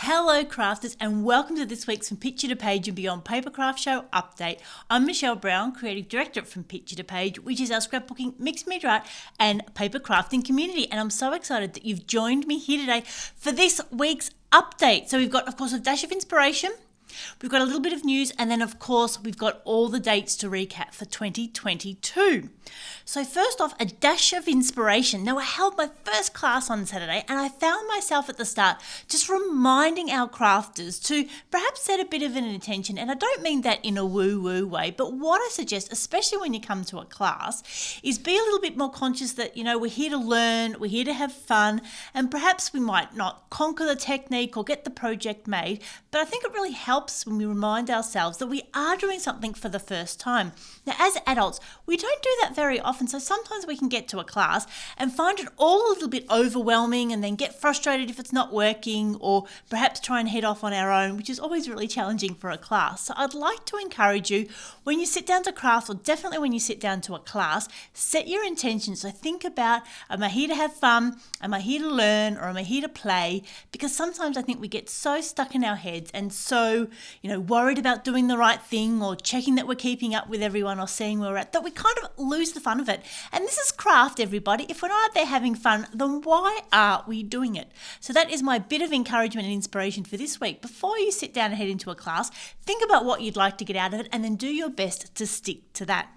Hello crafters and welcome to this week's From Picture to Page and Beyond Papercraft Show update. I'm Michelle Brown, Creative Director at From Picture to Page, which is our scrapbooking, mixed media art and paper crafting community, and I'm so excited that you've joined me here today for this week's update. So we've got, of course, a dash of inspiration, we've got a little bit of news, and then of course we've got all the dates to recap for 2022. So first off, a dash of inspiration. Now I held my first class on Saturday and I found myself at the start just reminding our crafters to perhaps set a bit of an intention, and I don't mean that in a woo-woo way, but what I suggest, especially when you come to a class, is be a little bit more conscious that, we're here to learn, we're here to have fun, and perhaps we might not conquer the technique or get the project made, but I think it really helps when we remind ourselves that we are doing something for the first time. Now as adults, we don't do that very often, so sometimes we can get to a class and find it all a little bit overwhelming and then get frustrated if it's not working, or perhaps try and head off on our own, which is always really challenging for a class. So I'd like to encourage you, when you sit down to craft, or definitely when you sit down to a class, set your intentions. So think about, am I here to have fun? Am I here to learn? Or am I here to play? Because sometimes I think we get so stuck in our heads and so, worried about doing the right thing or checking that we're keeping up with everyone or seeing where we're at, that we kind of lose the fun of it. And this is craft, everybody. If we're not out there having fun, then why are we doing it? So that is my bit of encouragement and inspiration for this week. Before you sit down and head into a class, think about what you'd like to get out of it and then do your best to stick to that.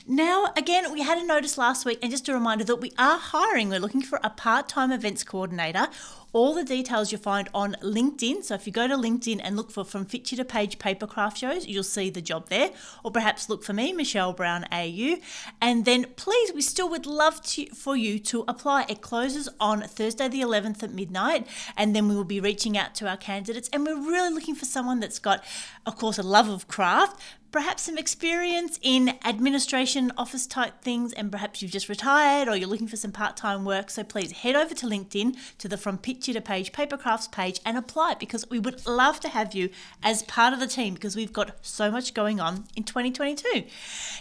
Now, again, we had a notice last week, and just a reminder that we are hiring. We're looking for a part-time events coordinator. All the details you'll find on LinkedIn. So if you go to LinkedIn and look for From Picture to Page Papercraft Shows, you'll see the job there. Or perhaps look for me, Michelle Brown AU. And then please, we still would love for you to apply. It closes on Thursday the 11th at midnight. And then we will be reaching out to our candidates. And we're really looking for someone that's got, of course, a love of craft, perhaps some experience in administration, office type things, and perhaps you've just retired or you're looking for some part-time work. So please head over to LinkedIn to the From Picture to Page Papercrafts page and apply, because we would love to have you as part of the team, because we've got so much going on in 2022.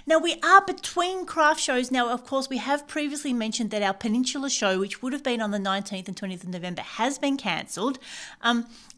Now we are between craft shows. Now, of course, we have previously mentioned that our Peninsula show, which would have been on the 19th and 20th of November, has been cancelled.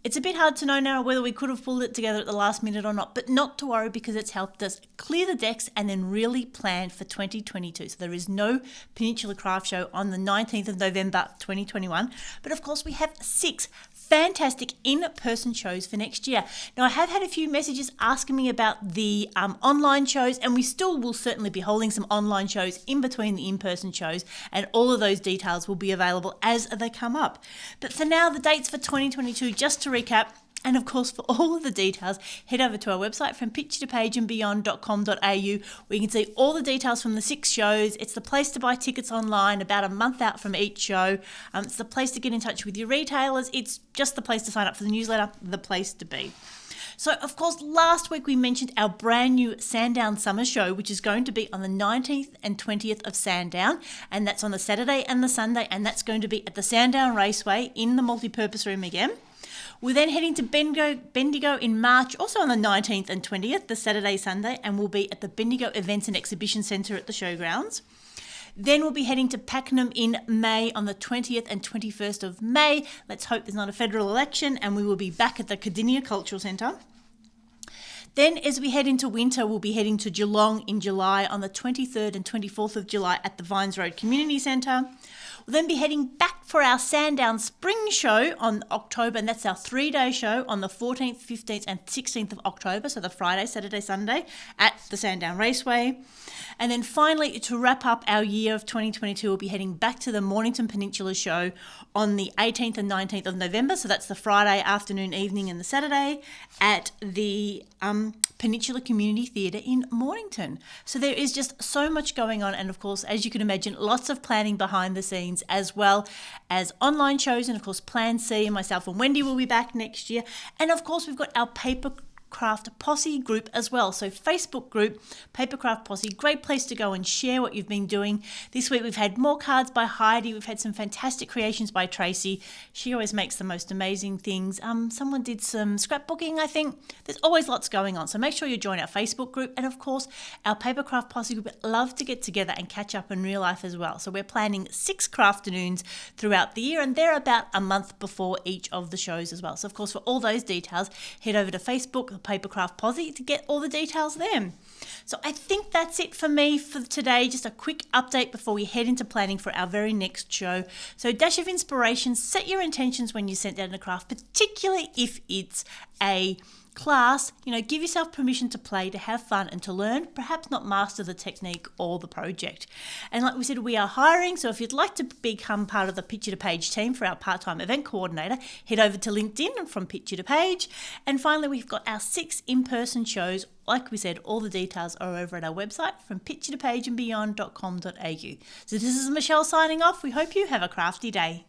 It's a bit hard to know now whether we could have pulled it together at the last minute or not, but not to worry, because it's helped us clear the decks and then really plan for 2022. So there is no Peninsula Craft Show on the 19th of November 2021, but of course we have 6 fantastic in-person shows for next year. Now I have had a few messages asking me about the online shows, and we still will certainly be holding some online shows in between the in-person shows, and all of those details will be available as they come up. But for now, the dates for 2022, just to recap, and of course, for all of the details, head over to our website, from picturetopageandbeyond.com.au, where you can see all the details from the 6 shows. It's the place to buy tickets online, about a month out from each show. It's the place to get in touch with your retailers. It's just the place to sign up for the newsletter, the place to be. So, of course, last week we mentioned our brand new Sandown Summer Show, which is going to be on the 19th and 20th of Sandown, and that's on the Saturday and the Sunday, and that's going to be at the Sandown Raceway in the multipurpose room again. We're then heading to Bendigo in March, also on the 19th and 20th, the Saturday, Sunday, and we'll be at the Bendigo Events and Exhibition Centre at the showgrounds. Then we'll be heading to Pakenham in May on the 20th and 21st of May. Let's hope there's not a federal election, and we will be back at the Cardinia Cultural Centre. Then as we head into winter, we'll be heading to Geelong in July on the 23rd and 24th of July at the Vines Road Community Centre. We'll then be heading back for our Sandown Spring Show on October, and that's our 3-day show on the 14th, 15th and 16th of October, so the Friday, Saturday, Sunday at the Sandown Raceway. And then finally, to wrap up our year of 2022, we'll be heading back to the Mornington Peninsula Show on the 18th and 19th of November, so that's the Friday afternoon, evening and the Saturday at the Peninsula Community Theatre in Mornington. So there is just so much going on, and of course, as you can imagine, lots of planning behind the scenes, as well as online shows, and of course Plan C, myself and Wendy will be back next year. And of course we've got our Papercraft Posse group as well. So Facebook group, Papercraft Posse, great place to go and share what you've been doing. This week we've had more cards by Heidi. We've had some fantastic creations by Tracy. She always makes the most amazing things. Someone did some scrapbooking, I think. There's always lots going on. So make sure you join our Facebook group. And of course, our Papercraft Posse group love to get together and catch up in real life as well. So we're planning 6 crafternoons throughout the year, and they're about a month before each of the shows as well. So of course, for all those details, head over to Facebook, the Papercraft Posse, to get all the details there. So I think that's it for me for today. Just a quick update before we head into planning for our very next show. So dash of inspiration, set your intentions when you send out a craft, particularly if it's a class. Give yourself permission to play, to have fun and to learn, perhaps not master the technique or the project. And like we said, we are hiring, so if you'd like to become part of the Picture to Page team for our part-time event coordinator, head over to LinkedIn and from Picture to Page. And finally, we've got our 6 in-person shows. Like we said, all the details are over at our website from picturetopageandbeyond.com.au. So this is Michelle signing off. We hope you have a crafty day.